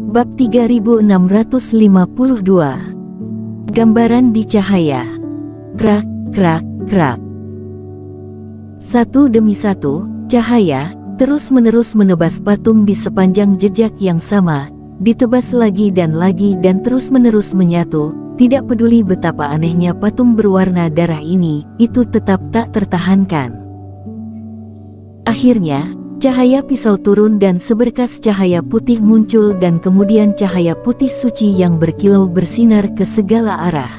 Bab 3652. Gambaran di cahaya. Krak, krak, krak. Satu demi satu, cahaya terus-menerus menebas patung di sepanjang jejak yang sama, ditebas lagi dan terus-menerus menyatu. Tidak peduli betapa anehnya patung berwarna darah ini, itu tetap tak tertahankan. Akhirnya, cahaya pisau turun dan seberkas cahaya putih muncul dan kemudian cahaya putih suci yang berkilau bersinar ke segala arah.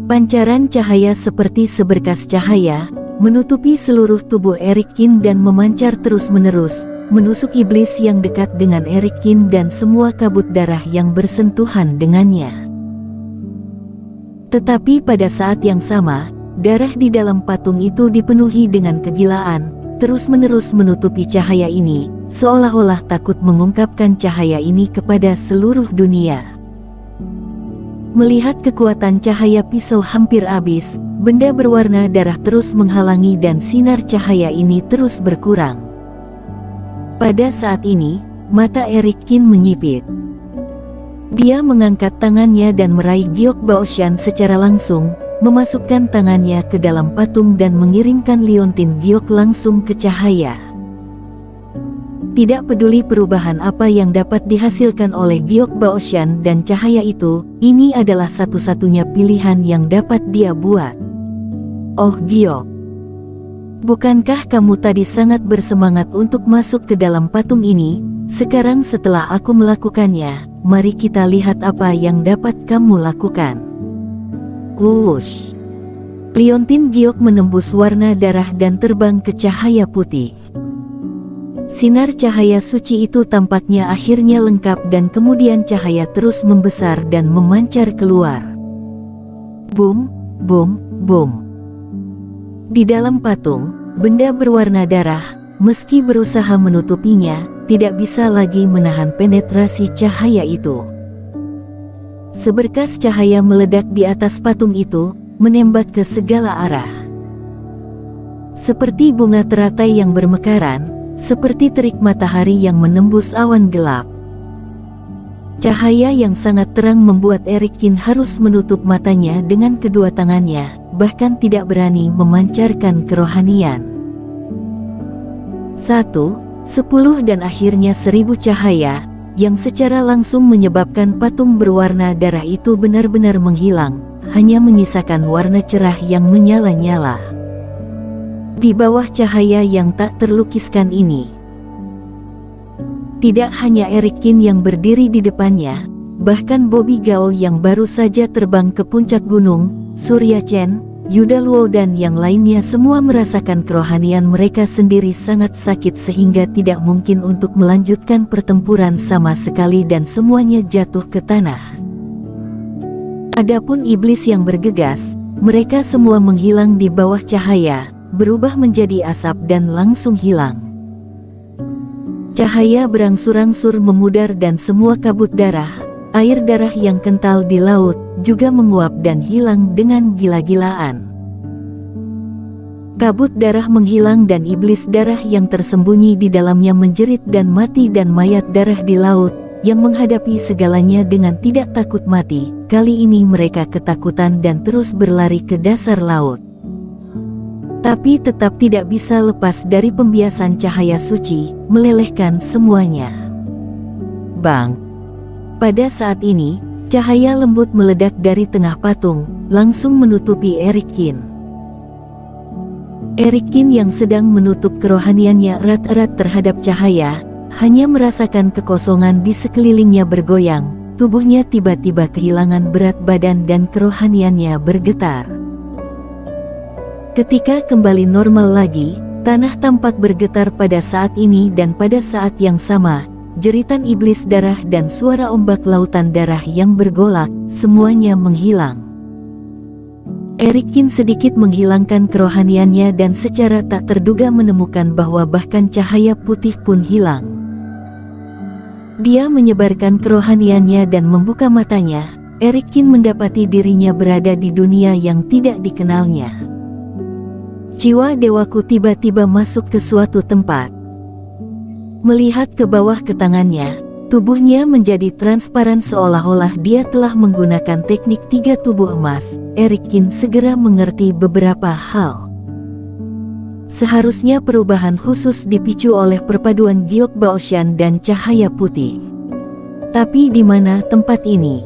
Pancaran cahaya seperti seberkas cahaya, menutupi seluruh tubuh Erikin dan memancar terus-menerus, menusuk iblis yang dekat dengan Erikin dan semua kabut darah yang bersentuhan dengannya. Tetapi pada saat yang sama, darah di dalam patung itu dipenuhi dengan kegilaan, terus-menerus menutupi cahaya ini, seolah-olah takut mengungkapkan cahaya ini kepada seluruh dunia. Melihat kekuatan cahaya pisau hampir habis, benda berwarna darah terus menghalangi dan sinar cahaya ini terus berkurang. Pada saat ini, mata Erikin menyipit. Dia mengangkat tangannya dan meraih Giok Baoshan secara langsung, memasukkan tangannya ke dalam patung dan mengirimkan liontin giok langsung ke cahaya. Tidak peduli perubahan apa yang dapat dihasilkan oleh Giok Baoshan dan cahaya itu, ini adalah satu-satunya pilihan yang dapat dia buat. Oh Giok, bukankah kamu tadi sangat bersemangat untuk masuk ke dalam patung ini? Sekarang setelah aku melakukannya, mari kita lihat apa yang dapat kamu lakukan. Wush. Liontin giok menembus warna darah dan terbang ke cahaya putih. Sinar cahaya suci itu tampaknya akhirnya lengkap dan kemudian cahaya terus membesar dan memancar keluar. Boom, boom, boom. Di dalam patung, benda berwarna darah, meski berusaha menutupinya, tidak bisa lagi menahan penetrasi cahaya itu. Seberkas cahaya meledak di atas patung itu, menembak ke segala arah. Seperti bunga teratai yang bermekaran, seperti terik matahari yang menembus awan gelap. Cahaya yang sangat terang membuat Erikin harus menutup matanya dengan kedua tangannya, bahkan tidak berani memancarkan kerohanian. 1, 10 dan akhirnya 1000 cahaya, yang secara langsung menyebabkan patung berwarna darah itu benar-benar menghilang, hanya menyisakan warna cerah yang menyala-nyala. Di bawah cahaya yang tak terlukiskan ini, tidak hanya Erikin yang berdiri di depannya, bahkan Bobby Gao yang baru saja terbang ke puncak gunung, Surya Chen, Yuda Luo dan yang lainnya semua merasakan kerohanian mereka sendiri sangat sakit sehingga tidak mungkin untuk melanjutkan pertempuran sama sekali dan semuanya jatuh ke tanah. Adapun iblis yang bergegas, mereka semua menghilang di bawah cahaya, berubah menjadi asap dan langsung hilang. Cahaya berangsur-angsur memudar dan semua kabut darah, air darah yang kental di laut, juga menguap dan hilang dengan gila-gilaan. Kabut darah menghilang dan iblis darah yang tersembunyi di dalamnya menjerit dan mati dan mayat darah di laut, yang menghadapi segalanya dengan tidak takut mati. Kali ini mereka ketakutan dan terus berlari ke dasar laut. Tapi tetap tidak bisa lepas dari pembiasan cahaya suci, melelehkan semuanya. Bang! Pada saat ini, cahaya lembut meledak dari tengah patung, langsung menutupi Erikin. Erikin yang sedang menutup kerohaniannya erat-erat terhadap cahaya, hanya merasakan kekosongan di sekelilingnya bergoyang, tubuhnya tiba-tiba kehilangan berat badan dan kerohaniannya bergetar. Ketika kembali normal lagi, tanah tampak bergetar pada saat ini dan pada saat yang sama, jeritan iblis darah dan suara ombak lautan darah yang bergolak, semuanya menghilang. Erikin sedikit menghilangkan kerohaniannya dan secara tak terduga menemukan bahwa bahkan cahaya putih pun hilang. Dia menyebarkan kerohaniannya dan membuka matanya. Erikin mendapati dirinya berada di dunia yang tidak dikenalnya. Jiwa dewaku tiba-tiba masuk ke suatu tempat. Melihat ke bawah ke tangannya, Tubuhnya menjadi transparan seolah-olah dia telah menggunakan teknik 3 tubuh emas. Erikin segera mengerti beberapa hal. Seharusnya perubahan khusus dipicu oleh perpaduan giok baoshan dan cahaya putih. Tapi di mana tempat ini?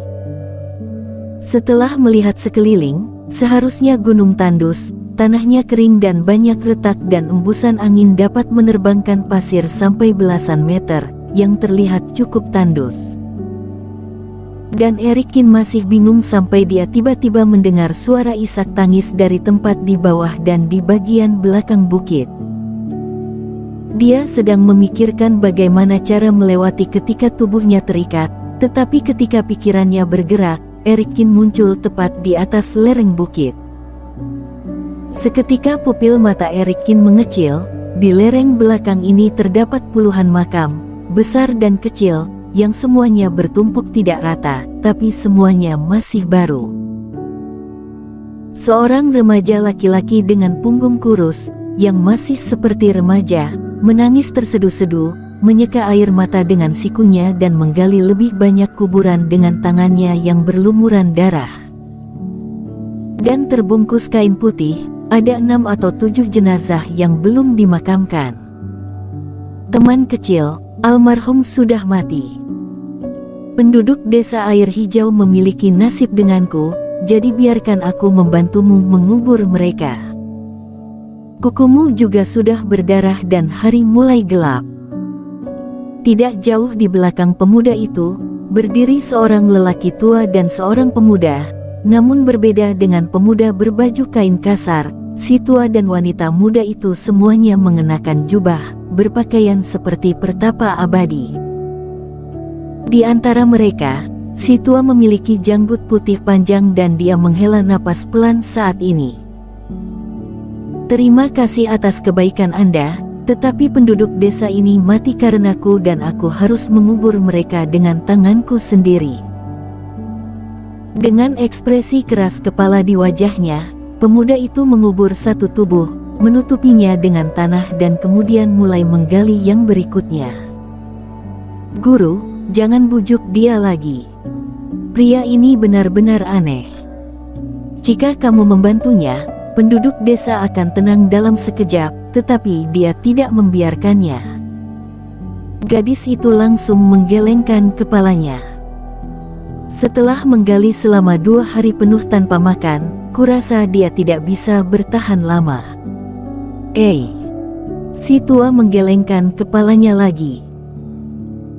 Setelah melihat sekeliling, seharusnya gunung tandus, tanahnya kering dan banyak retak dan embusan angin dapat menerbangkan pasir sampai belasan meter, yang terlihat cukup tandus. Dan Erikin masih bingung sampai dia tiba-tiba mendengar suara isak tangis dari tempat di bawah dan di bagian belakang bukit. Dia sedang memikirkan bagaimana cara melewati ketika tubuhnya terikat, tetapi ketika pikirannya bergerak, Erikin muncul tepat di atas lereng bukit. Seketika pupil mata Erikin mengecil. Di lereng belakang ini terdapat puluhan makam, besar dan kecil, yang semuanya bertumpuk tidak rata, tapi semuanya masih baru. Seorang remaja laki-laki dengan punggung kurus, yang masih seperti remaja, menangis terseduh-seduh, menyeka air mata dengan sikunya dan menggali lebih banyak kuburan dengan tangannya yang berlumuran darah. Dan terbungkus kain putih, ada 6 atau 7 jenazah yang belum dimakamkan. Teman kecil, almarhum sudah mati. Penduduk desa air hijau memiliki nasib denganku, jadi biarkan aku membantumu mengubur mereka. Kukumu juga sudah berdarah dan hari mulai gelap. Tidak jauh di belakang pemuda itu, berdiri seorang lelaki tua dan seorang pemuda, namun berbeda dengan pemuda berbaju kain kasar. Si tua dan wanita muda itu semuanya mengenakan jubah, berpakaian seperti pertapa abadi. Di antara mereka, si tua memiliki janggut putih panjang dan dia menghela napas pelan saat ini. Terima kasih atas kebaikan Anda, tetapi penduduk desa ini mati karenaku dan aku harus mengubur mereka dengan tanganku sendiri. Dengan ekspresi keras kepala di wajahnya, pemuda itu mengubur satu tubuh, menutupinya dengan tanah dan kemudian mulai menggali yang berikutnya. Guru, jangan bujuk dia lagi. Pria ini benar-benar aneh. Jika kamu membantunya, penduduk desa akan tenang dalam sekejap, tetapi dia tidak membiarkannya. Gadis itu langsung menggelengkan kepalanya. Setelah menggali selama 2 hari penuh tanpa makan, kurasa dia tidak bisa bertahan lama. Si tua menggelengkan kepalanya lagi.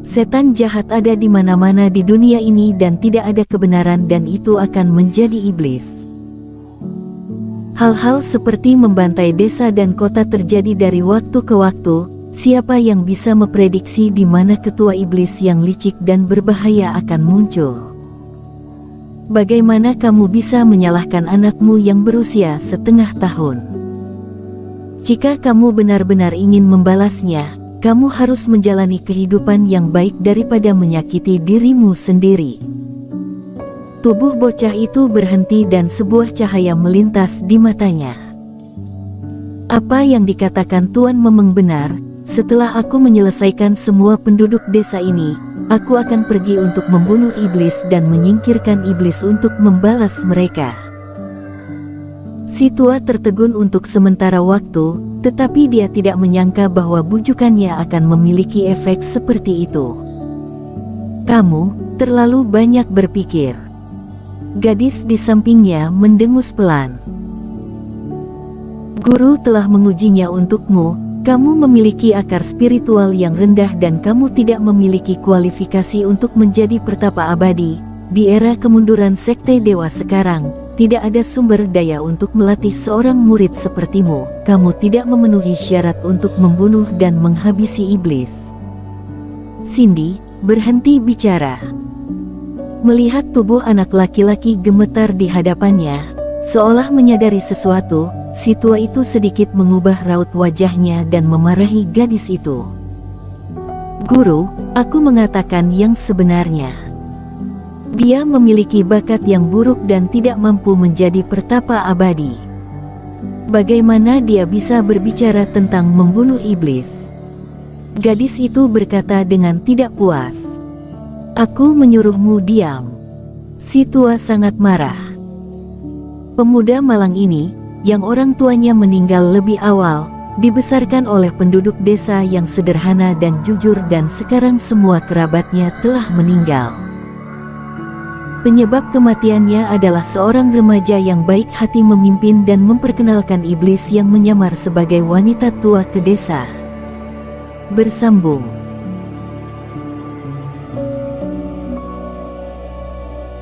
Setan jahat ada di mana-mana di dunia ini dan tidak ada kebenaran dan itu akan menjadi iblis. Hal-hal seperti membantai desa dan kota terjadi dari waktu ke waktu. Siapa yang bisa memprediksi di mana ketua iblis yang licik dan berbahaya akan muncul? Bagaimana kamu bisa menyalahkan anakmu yang berusia setengah tahun? Jika kamu benar-benar ingin membalasnya, kamu harus menjalani kehidupan yang baik daripada menyakiti dirimu sendiri. Tubuh bocah itu berhenti dan sebuah cahaya melintas di matanya. Apa yang dikatakan Tuan memang benar. Setelah aku menyelesaikan semua penduduk desa ini, aku akan pergi untuk membunuh iblis dan menyingkirkan iblis untuk membalas mereka. Si tua tertegun untuk sementara waktu, tetapi dia tidak menyangka bahwa bujukannya akan memiliki efek seperti itu. Kamu terlalu banyak berpikir. Gadis di sampingnya mendengus pelan. Guru telah mengujinya untukmu. Kamu memiliki akar spiritual yang rendah dan kamu tidak memiliki kualifikasi untuk menjadi pertapa abadi. Di era kemunduran sekte dewa sekarang, tidak ada sumber daya untuk melatih seorang murid sepertimu. Kamu tidak memenuhi syarat untuk membunuh dan menghabisi iblis. Cindy berhenti bicara. Melihat tubuh anak laki-laki gemetar di hadapannya, seolah menyadari sesuatu, si tua itu sedikit mengubah raut wajahnya dan memarahi gadis itu. Guru, aku mengatakan yang sebenarnya. Dia memiliki bakat yang buruk dan tidak mampu menjadi pertapa abadi. Bagaimana dia bisa berbicara tentang membunuh iblis? Gadis itu berkata dengan tidak puas. Aku menyuruhmu diam. Si tua sangat marah. Pemuda malang ini, yang orang tuanya meninggal lebih awal, dibesarkan oleh penduduk desa yang sederhana dan jujur dan sekarang semua kerabatnya telah meninggal. Penyebab kematiannya adalah seorang remaja yang baik hati memimpin dan memperkenalkan iblis yang menyamar sebagai wanita tua ke desa. Bersambung.